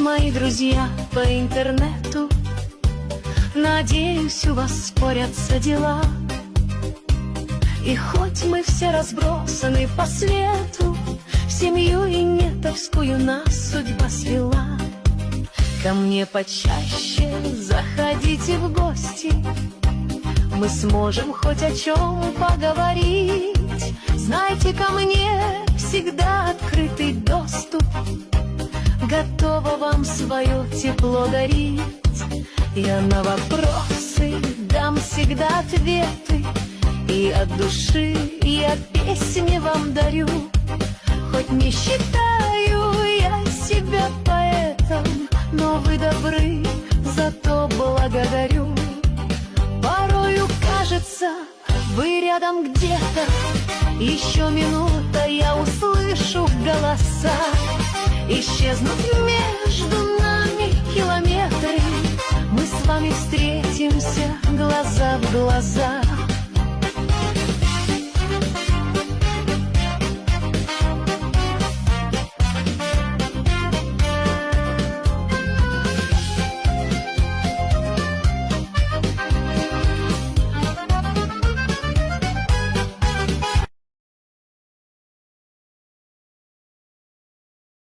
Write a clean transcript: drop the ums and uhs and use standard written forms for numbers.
мои друзья по интернету. Надеюсь, у вас спорятся дела. И хоть мы все разбросаны по свету, в семью и нетовскую нас судьба свела. Ко мне почаще заходите в гости, мы сможем хоть о чем поговорить. Знайте, ко мне всегда открытый доступ, готова вам свое тепло дарить. Я на вопросы дам всегда ответы, и от души я песни вам дарю. Хоть не считаю я себя поэтом, но вы добры, зато благодарю. Порою кажется, вы рядом где-то, еще минута, я услышу голоса. Исчезнут между нами километры, мы с вами встретимся глаза в глаза.